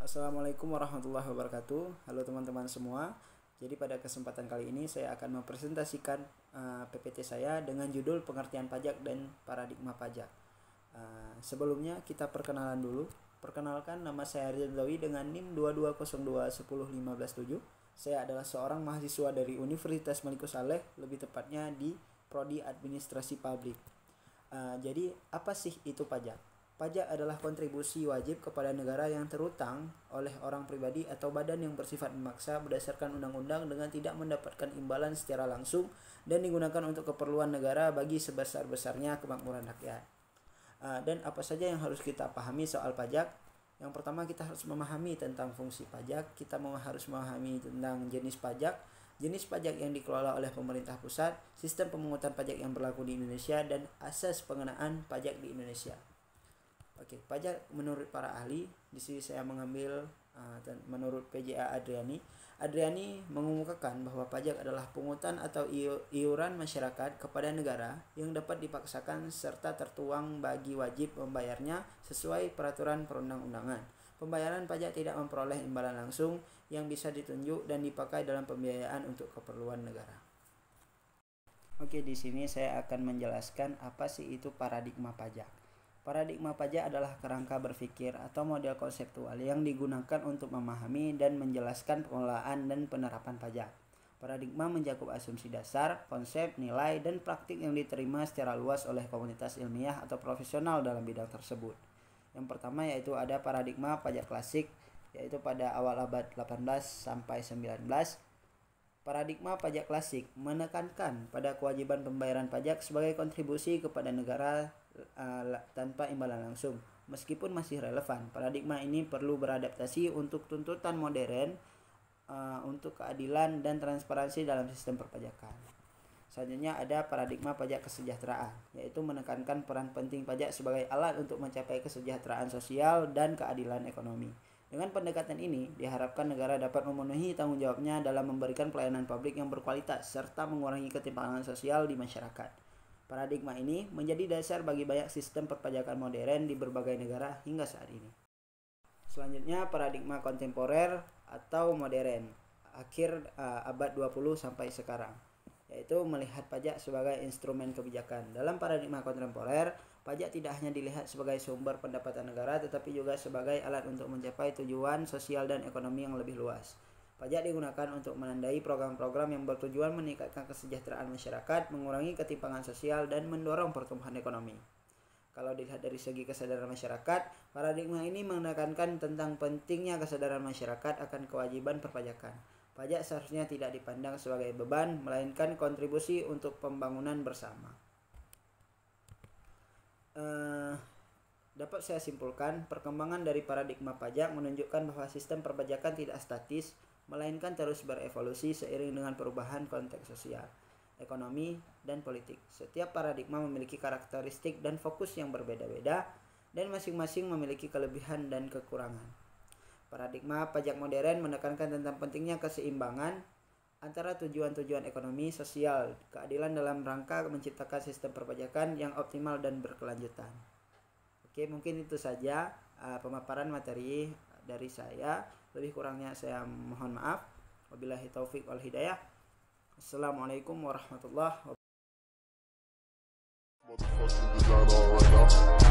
Assalamualaikum warahmatullahi wabarakatuh. Halo teman-teman semua. Jadi pada kesempatan kali ini saya akan mempresentasikan PPT saya dengan judul pengertian pajak dan paradigma pajak. Sebelumnya kita perkenalan dulu. Perkenalkan, nama saya Ridzawi dengan NIM 2202115157. Saya adalah seorang mahasiswa dari Universitas Malikus Saleh, lebih tepatnya di Prodi Administrasi Publik. Jadi apa sih itu pajak? Pajak adalah kontribusi wajib kepada negara yang terutang oleh orang pribadi atau badan yang bersifat memaksa berdasarkan undang-undang dengan tidak mendapatkan imbalan secara langsung dan digunakan untuk keperluan negara bagi sebesar-besarnya kemakmuran rakyat. Dan apa saja yang harus kita pahami soal pajak? Yang pertama, kita harus memahami tentang fungsi pajak, kita harus memahami tentang jenis pajak yang dikelola oleh pemerintah pusat, sistem pemungutan pajak yang berlaku di Indonesia, dan asas pengenaan pajak di Indonesia. Oke, pajak menurut para ahli, di sini saya mengambil menurut PJA Adriani mengemukakan bahwa pajak adalah pungutan atau iuran masyarakat kepada negara yang dapat dipaksakan serta tertuang bagi wajib membayarnya sesuai peraturan perundang-undangan. Pembayaran pajak tidak memperoleh imbalan langsung yang bisa ditunjuk dan dipakai dalam pembiayaan untuk keperluan negara. Oke, di sini saya akan menjelaskan apa sih itu paradigma pajak. Paradigma pajak adalah kerangka berpikir atau model konseptual yang digunakan untuk memahami dan menjelaskan pengelolaan dan penerapan pajak. Paradigma mencakup asumsi dasar, konsep, nilai, dan praktik yang diterima secara luas oleh komunitas ilmiah atau profesional dalam bidang tersebut. Yang pertama yaitu ada paradigma pajak klasik, yaitu pada awal abad 18 sampai 19. Paradigma pajak klasik menekankan pada kewajiban pembayaran pajak sebagai kontribusi kepada negara tanpa imbalan langsung. Meskipun masih relevan, paradigma ini perlu beradaptasi untuk tuntutan modern untuk keadilan dan transparansi dalam sistem perpajakan. Selanjutnya ada paradigma pajak kesejahteraan, yaitu menekankan peran penting pajak sebagai alat untuk mencapai kesejahteraan sosial dan keadilan ekonomi. Dengan pendekatan ini, diharapkan negara dapat memenuhi tanggung jawabnya dalam memberikan pelayanan publik yang berkualitas serta mengurangi ketimpangan sosial di masyarakat. Paradigma ini menjadi dasar bagi banyak sistem perpajakan modern di berbagai negara hingga saat ini. Selanjutnya, paradigma kontemporer atau modern, akhir abad 20 sampai sekarang, yaitu melihat pajak sebagai instrumen kebijakan. Dalam paradigma kontemporer, pajak tidak hanya dilihat sebagai sumber pendapatan negara, tetapi juga sebagai alat untuk mencapai tujuan sosial dan ekonomi yang lebih luas. Pajak digunakan untuk menandai program-program yang bertujuan meningkatkan kesejahteraan masyarakat, mengurangi ketimpangan sosial, dan mendorong pertumbuhan ekonomi. Kalau dilihat dari segi kesadaran masyarakat, paradigma ini menekankan tentang pentingnya kesadaran masyarakat akan kewajiban perpajakan. Pajak seharusnya tidak dipandang sebagai beban, melainkan kontribusi untuk pembangunan bersama. Dapat saya simpulkan, perkembangan dari paradigma pajak menunjukkan bahwa sistem perpajakan tidak statis, melainkan terus berevolusi seiring dengan perubahan konteks sosial, ekonomi, dan politik. Setiap paradigma memiliki karakteristik dan fokus yang berbeda-beda, dan masing-masing memiliki kelebihan dan kekurangan. Paradigma pajak modern menekankan tentang pentingnya keseimbangan antara tujuan-tujuan ekonomi, sosial, keadilan dalam rangka menciptakan sistem perpajakan yang optimal dan berkelanjutan. Oke, mungkin itu saja pemaparan materi dari saya. Lebih kurangnya saya mohon maaf. Wabillahi taufik wal hidayah. Assalamualaikum warahmatullahi wabarakatuh.